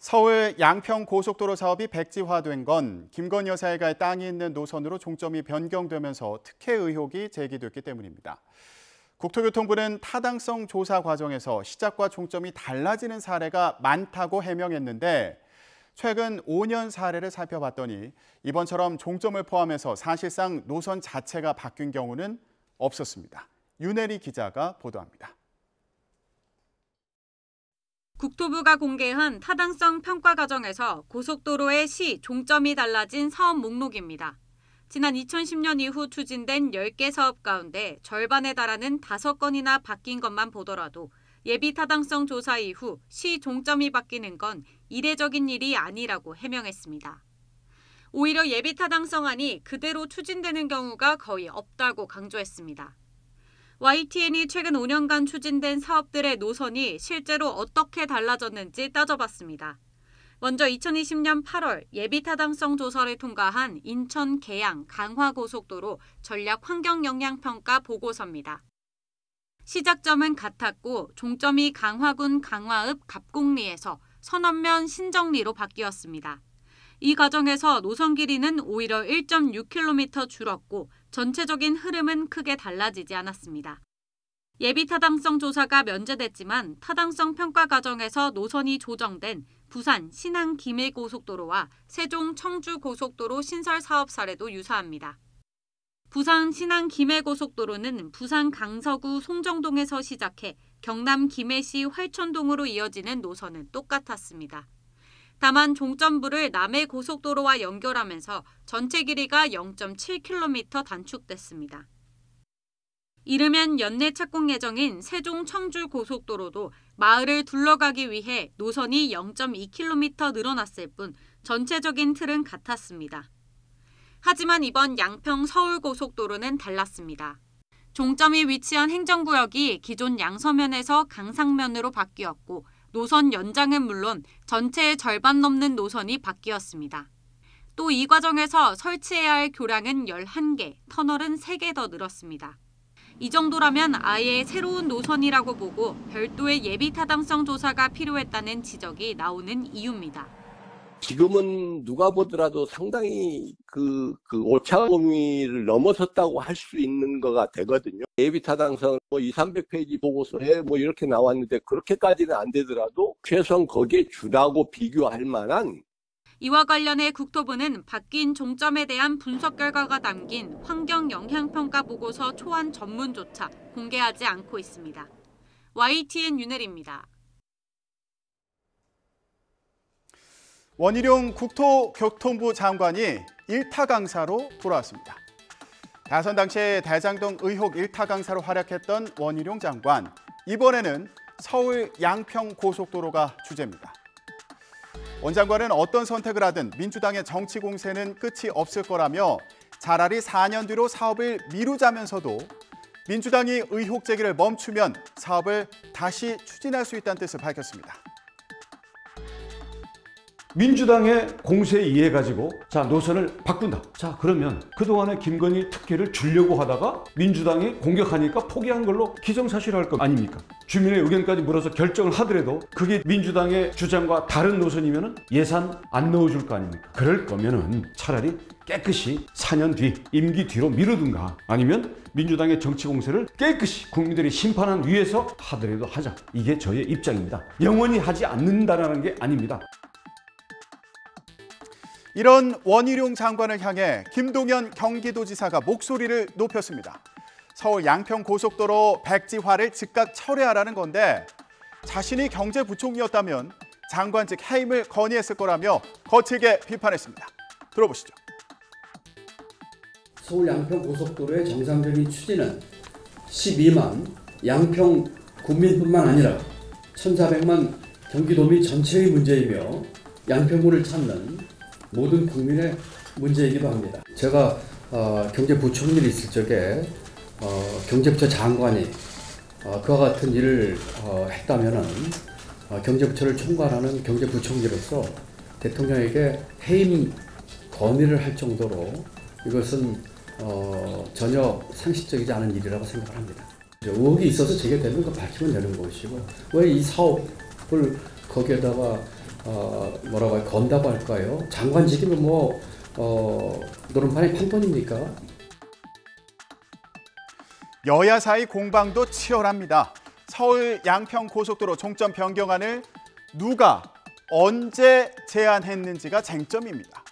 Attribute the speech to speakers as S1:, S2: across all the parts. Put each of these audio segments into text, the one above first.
S1: 서울 양평 고속도로 사업이 백지화된 건 김건희 여사 일가의 땅이 있는 노선으로 종점이 변경되면서 특혜 의혹이 제기됐기 때문입니다. 국토교통부는 타당성 조사 과정에서 시작과 종점이 달라지는 사례가 많다고 해명했는데 최근 5년 사례를 살펴봤더니 이번처럼 종점을 포함해서 사실상 노선 자체가 바뀐 경우는 없었습니다. 윤혜리 기자가 보도합니다.
S2: 국토부가 공개한 타당성 평가 과정에서 고속도로의 시 종점이 달라진 사업 목록입니다. 지난 2010년 이후 추진된 10개 사업 가운데 절반에 달하는 5건이나 바뀐 것만 보더라도 예비 타당성 조사 이후 시 종점이 바뀌는 건 이례적인 일이 아니라고 해명했습니다. 오히려 예비 타당성안이 그대로 추진되는 경우가 거의 없다고 강조했습니다. YTN이 최근 5년간 추진된 사업들의 노선이 실제로 어떻게 달라졌는지 따져봤습니다. 먼저 2020년 8월 예비타당성 조사를 통과한 인천 계양 강화고속도로 전략 환경영향평가 보고서입니다. 시작점은 같았고 종점이 강화군 강화읍 갑곡리에서 선원면 신정리로 바뀌었습니다. 이 과정에서 노선 길이는 오히려 1.6km 줄었고 전체적인 흐름은 크게 달라지지 않았습니다. 예비 타당성 조사가 면제됐지만 타당성 평가 과정에서 노선이 조정된 부산 신안 김해 고속도로와 세종 청주 고속도로 신설 사업 사례도 유사합니다. 부산 신안 김해 고속도로는 부산 강서구 송정동에서 시작해 경남 김해시 활천동으로 이어지는 노선은 똑같았습니다. 다만 종점부를 남해 고속도로와 연결하면서 전체 길이가 0.7km 단축됐습니다. 이르면 연내 착공 예정인 세종 청주 고속도로도 마을을 둘러가기 위해 노선이 0.2km 늘어났을 뿐 전체적인 틀은 같았습니다. 하지만 이번 양평 서울 고속도로는 달랐습니다. 종점이 위치한 행정구역이 기존 양서면에서 강상면으로 바뀌었고 노선 연장은 물론 전체의 절반 넘는 노선이 바뀌었습니다. 또 이 과정에서 설치해야 할 교량은 11개, 터널은 3개 더 늘었습니다. 이 정도라면 아예 새로운 노선이라고 보고 별도의 예비 타당성 조사가 필요했다는 지적이 나오는 이유입니다.
S3: 지금은 누가 보더라도 상당히 그 오차 범위를 넘어섰다고 할 수 있는 거가 되거든요. 예비 타당성 200~300페이지 보고서에 이렇게 나왔는데 그렇게까지는 안 되더라도 최소한 거기에 주라고 비교할 만한.
S2: 이와 관련해 국토부는 바뀐 종점에 대한 분석 결과가 담긴 환경영향평가 보고서 초안 전문조차 공개하지 않고 있습니다. YTN 윤혜리입니다.
S1: 원희룡 국토교통부 장관이 일타 강사로 돌아왔습니다. 대선 당시에 대장동 의혹 일타 강사로 활약했던 원희룡 장관, 이번에는 서울 양평 고속도로가 주제입니다. 원 장관은 어떤 선택을 하든 민주당의 정치 공세는 끝이 없을 거라며 차라리 4년 뒤로 사업을 미루자면서도 민주당이 의혹 제기를 멈추면 사업을 다시 추진할 수 있다는 뜻을 밝혔습니다.
S4: 민주당의 공세에 의해 가지고 노선을 바꾼다. 그러면 그동안에 김건희 특혜를 주려고 하다가 민주당이 공격하니까 포기한 걸로 기정사실화할 거 아닙니까? 주민의 의견까지 물어서 결정을 하더라도 그게 민주당의 주장과 다른 노선이면 예산 안 넣어줄 거 아닙니까? 그럴 거면은 차라리 깨끗이 4년 뒤 임기 뒤로 미루든가 아니면 민주당의 정치 공세를 깨끗이 국민들이 심판한 위에서 하더라도 하자. 이게 저의 입장입니다. 영원히 하지 않는다는 게 아닙니다.
S1: 이런 원희룡 장관을 향해 김동연 경기도지사가 목소리를 높였습니다. 서울 양평 고속도로 백지화를 즉각 철회하라는 건데 자신이 경제부총리였다면 장관직 해임을 건의했을 거라며 거칠게 비판했습니다. 들어보시죠.
S5: 서울 양평 고속도로의 정상적인 추진은 12만 양평 국민뿐만 아니라 1,400만 경기도민 전체의 문제이며 양평구를 찾는 모든 국민의 문제이기도 합니다. 제가 경제부총리를 있을 적에 경제부처 장관이 그와 같은 일을 했다면은 경제부처를 총괄하는 경제부총리로서 대통령에게 해임 건의를 할 정도로 이것은 전혀 상식적이지 않은 일이라고 생각을 합니다. 의혹이 있어서 제기되는 거 밝히면 되는 것이고 왜 이 사업을 거기에다가 뭐라고 건다고 할까요? 장관직이면 노름판이 판권입니까?
S1: 여야 사이 공방도 치열합니다. 서울 양평 고속도로 종점 변경안을 누가 언제 제안했는지가 쟁점입니다.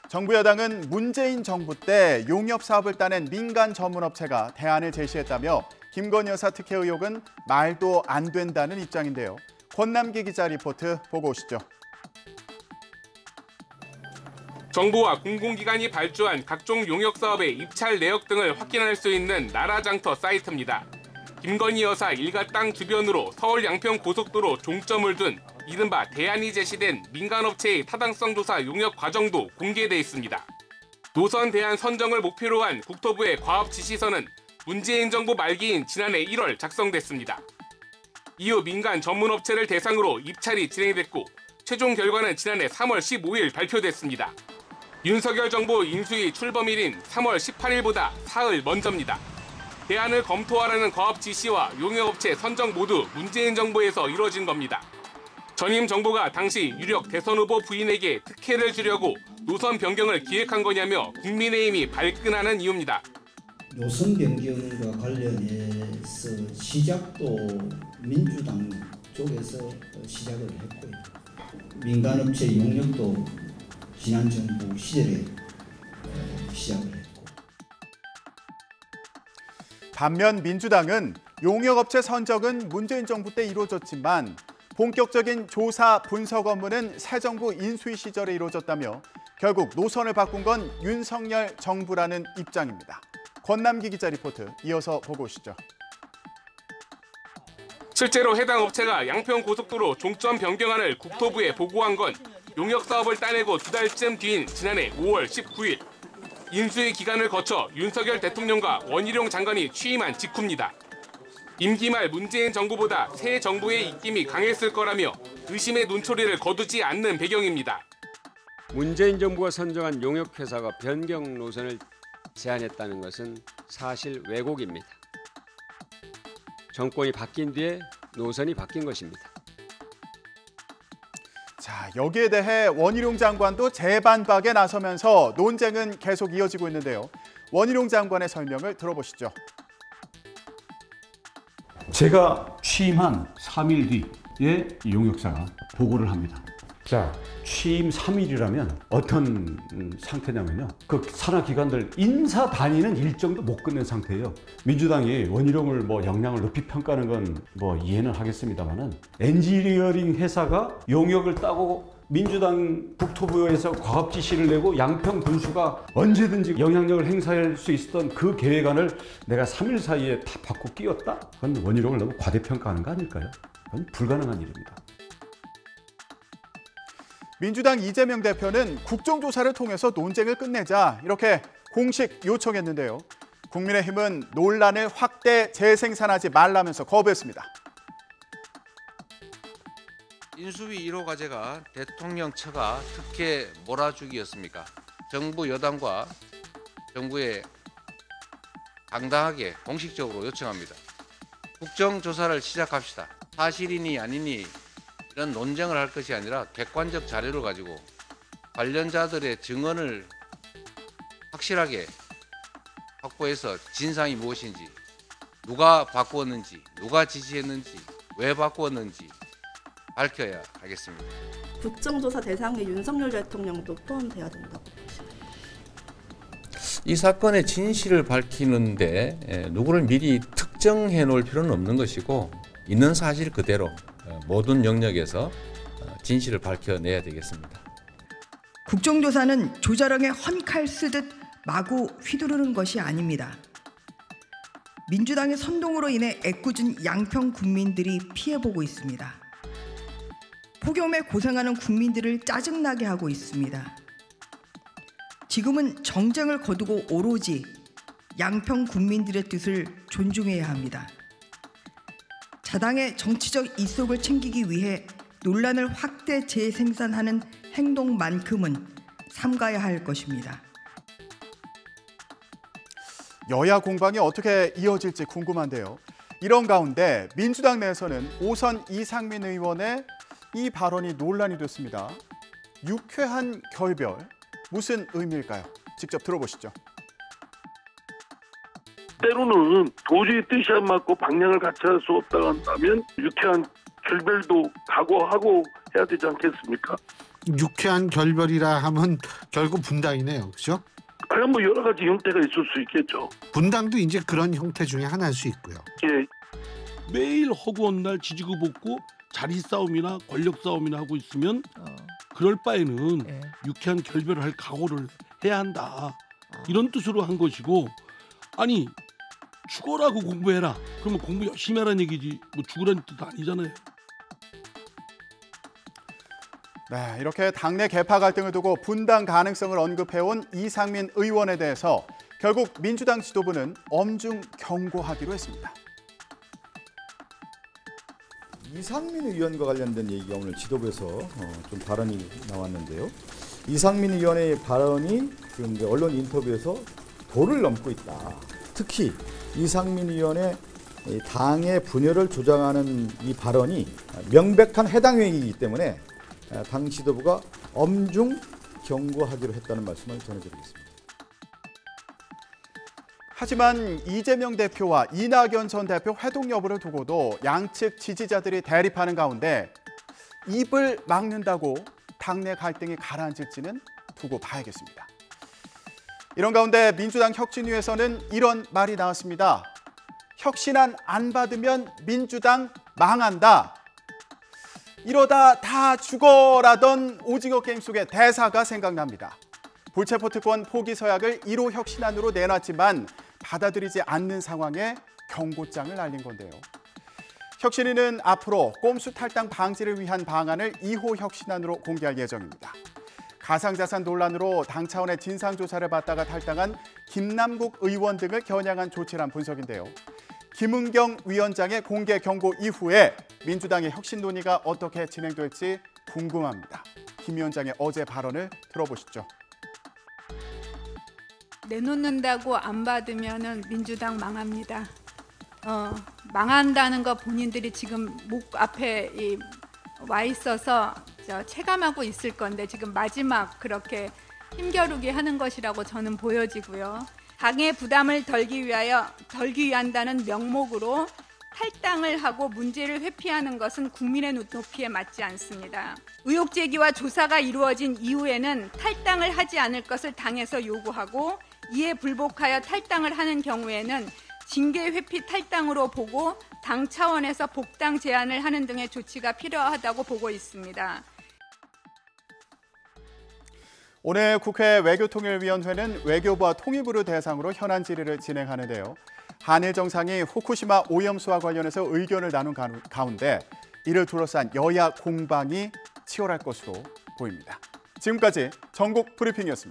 S1: 정부 여당은 문재인 정부 때 용역 사업을 따낸 민간 전문업체가 대안을 제시했다며 김건희 여사 특혜 의혹은 말도 안 된다는 입장인데요. 권남기 기자 리포트 보고 오시죠.
S6: 정부와 공공기관이 발주한 각종 용역 사업의 입찰 내역 등을 확인할 수 있는 나라장터 사이트입니다. 김건희 여사 일가 땅 주변으로 서울 양평 고속도로 종점을 둔 이른바 대안이 제시된 민간업체의 타당성 조사 용역 과정도 공개돼 있습니다. 노선 대안 선정을 목표로 한 국토부의 과업 지시서는 문재인 정부 말기인 지난해 1월 작성됐습니다. 이후 민간 전문업체를 대상으로 입찰이 진행됐고 최종 결과는 지난해 3월 15일 발표됐습니다. 윤석열 정부 인수위 출범일인 3월 18일보다 사흘 먼저입니다. 대안을 검토하라는 과업 지시와 용역업체 선정 모두 문재인 정부에서 이뤄진 겁니다. 전임 정부가 당시 유력 대선 후보 부인에게 특혜를 주려고 노선 변경을 기획한 거냐며 국민의힘이 발끈하는 이유입니다.
S7: 노선 변경과 관련해서 시작도 민주당 쪽에서 시작을 했고요. 민간업체 용역도 지난 정부 시절에 시작을 했고.
S1: 반면 민주당은 용역업체 선정은 문재인 정부 때 이루어졌지만 본격적인 조사 분석 업무는 새 정부 인수위 시절에 이루어졌다며 결국 노선을 바꾼 건 윤석열 정부라는 입장입니다. 권남기 기자 리포트 이어서 보고 오시죠.
S6: 실제로 해당 업체가 양평 고속도로 종점 변경안을 국토부에 보고한 건 용역 사업을 따내고 2달쯤 뒤인 지난해 5월 19일. 인수위 기간을 거쳐 윤석열 대통령과 원희룡 장관이 취임한 직후입니다. 임기 말 문재인 정부보다 새 정부의 입김이 강했을 거라며 의심의 눈초리를 거두지 않는 배경입니다.
S8: 문재인 정부가 선정한 용역회사가 변경 노선을 제안했다는 것은 사실 왜곡입니다. 정권이 바뀐 뒤에 노선이 바뀐 것입니다.
S1: 자, 여기에 대해 원희룡 장관도 재반박에 나서면서 논쟁은 계속 이어지고 있는데요. 원희룡 장관의 설명을 들어보시죠.
S4: 제가 취임한 3일 뒤에 용역사가 보고를 합니다. 자, 취임 3일이라면 어떤 상태냐면요. 그 산하 기관들 인사 단위는 일정도 못 끝낸 상태예요. 민주당이 원희룡을 역량을 높이 평가하는 건 이해는 하겠습니다만은 엔지니어링 회사가 용역을 따고 민주당 국토부에서 과업 지시를 내고 양평 군수가 언제든지 영향력을 행사할 수 있었던 그 계획안을 내가 3일 사이에 다 바꿔 끼웠다? 그건 원희룡을 너무 과대평가하는 거 아닐까요? 그건 불가능한 일입니다.
S1: 민주당 이재명 대표는 국정조사를 통해서 논쟁을 끝내자 이렇게 공식 요청했는데요. 국민의힘은 논란을 확대 재생산하지 말라면서 거부했습니다.
S9: 인수위 1호 과제가 대통령 처가 특혜 몰아주기였습니까? 정부 여당과 정부에 당당하게 공식적으로 요청합니다. 국정조사를 시작합시다. 사실이니 아니니 이런 논쟁을 할 것이 아니라 객관적 자료를 가지고 관련자들의 증언을 확실하게 확보해서 진상이 무엇인지, 누가 바꾸었는지, 누가 지시했는지, 왜 바꾸었는지 밝혀야 하겠습니다.
S10: 국정조사 대상에 윤석열 대통령도 포함돼야 된다고 보십니까?
S9: 이 사건의 진실을 밝히는데 누구를 미리 특정해 놓을 필요는 없는 것이고 있는 사실 그대로 모든 영역에서 진실을 밝혀내야 되겠습니다.
S11: 국정조사는 조자룡의 헌칼 쓰듯 마구 휘두르는 것이 아닙니다. 민주당의 선동으로 인해 애꿎은 양평 국민들이 피해보고 있습니다. 폭염에 고생하는 국민들을 짜증나게 하고 있습니다. 지금은 정쟁을 거두고 오로지 양평 국민들의 뜻을 존중해야 합니다. 자당의 정치적 이속을 챙기기 위해 논란을 확대 재생산하는 행동만큼은 삼가야 할 것입니다.
S1: 여야 공방이 어떻게 이어질지 궁금한데요. 이런 가운데 민주당 내에서는 오선 이상민 의원의 이 발언이 논란이 됐습니다. 유쾌한 결별, 무슨 의미일까요? 직접 들어보시죠.
S12: 때로는 도저히 뜻이 안 맞고 방향을 같이 할 수 없다고 한다면 유쾌한 결별도 각오하고 해야 되지 않겠습니까?
S13: 유쾌한 결별이라 하면 결국 분당이네요. 그렇죠?
S12: 아니 뭐 여러 가지 형태가 있을 수 있겠죠.
S13: 분당도 이제 그런 형태 중에 하나일 수 있고요.
S12: 예.
S14: 매일 허구한 날 지지고 볶고 자리 싸움이나 권력 싸움이나 하고 있으면 그럴 바에는 유쾌한 결별을 할 각오를 해야 한다. 이런 뜻으로 한 것이고, 아니 죽어라고 공부해라. 그러면 공부 열심히 하라는 얘기지 뭐 죽으라는 뜻 아니잖아요.
S1: 네, 이렇게 당내 계파 갈등을 두고 분당 가능성을 언급해온 이상민 의원에 대해서 결국 민주당 지도부는 엄중 경고하기로 했습니다.
S15: 이상민 의원과 관련된 얘기가 오늘 지도부에서 좀 발언이 나왔는데요. 이상민 의원의 발언이 지금 언론 인터뷰에서 도를 넘고 있다. 특히 이상민 의원의 당의 분열을 조장하는 이 발언이 명백한 해당 행위이기 때문에 당 지도부가 엄중 경고하기로 했다는 말씀을 전해드리겠습니다.
S1: 하지만 이재명 대표와 이낙연 전 대표 회동 여부를 두고도 양측 지지자들이 대립하는 가운데 입을 막는다고 당내 갈등이 가라앉을지는 두고 봐야겠습니다. 이런 가운데 민주당 혁신위에서는 이런 말이 나왔습니다. 혁신안 안 받으면 민주당 망한다. 이러다 다 죽어라던 오징어 게임 속의 대사가 생각납니다. 불체포 특권 포기 서약을 1호 혁신안으로 내놨지만 받아들이지 않는 상황에 경고장을 날린 건데요. 혁신위는 앞으로 꼼수 탈당 방지를 위한 방안을 2호 혁신안으로 공개할 예정입니다. 가상자산 논란으로 당 차원의 진상조사를 받다가 탈당한 김남국 의원 등을 겨냥한 조치란 분석인데요. 김은경 위원장의 공개 경고 이후에 민주당의 혁신 논의가 어떻게 진행될지 궁금합니다. 김 위원장의 어제 발언을 들어보시죠.
S16: 내놓는다고 안 받으면은 민주당 망합니다. 망한다는 거 본인들이 지금 목 앞에 와 있어서 체감하고 있을 건데 지금 마지막 그렇게 힘겨루기 하는 것이라고 저는 보여지고요. 당의 부담을 덜기 위한다는 명목으로 탈당을 하고 문제를 회피하는 것은 국민의 눈높이에 맞지 않습니다. 의혹 제기와 조사가 이루어진 이후에는 탈당을 하지 않을 것을 당에서 요구하고 이에 불복하여 탈당을 하는 경우에는 징계 회피 탈당으로 보고 당 차원에서 복당 제안을 하는 등의 조치가 필요하다고 보고 있습니다.
S1: 오늘 국회 외교통일위원회는 외교부와 통일부를 대상으로 현안 질의를 진행하는데요. 한일 정상이 후쿠시마 오염수와 관련해서 의견을 나눈 가운데 이를 둘러싼 여야 공방이 치열할 것으로 보입니다. 지금까지 전국 브리핑이었습니다.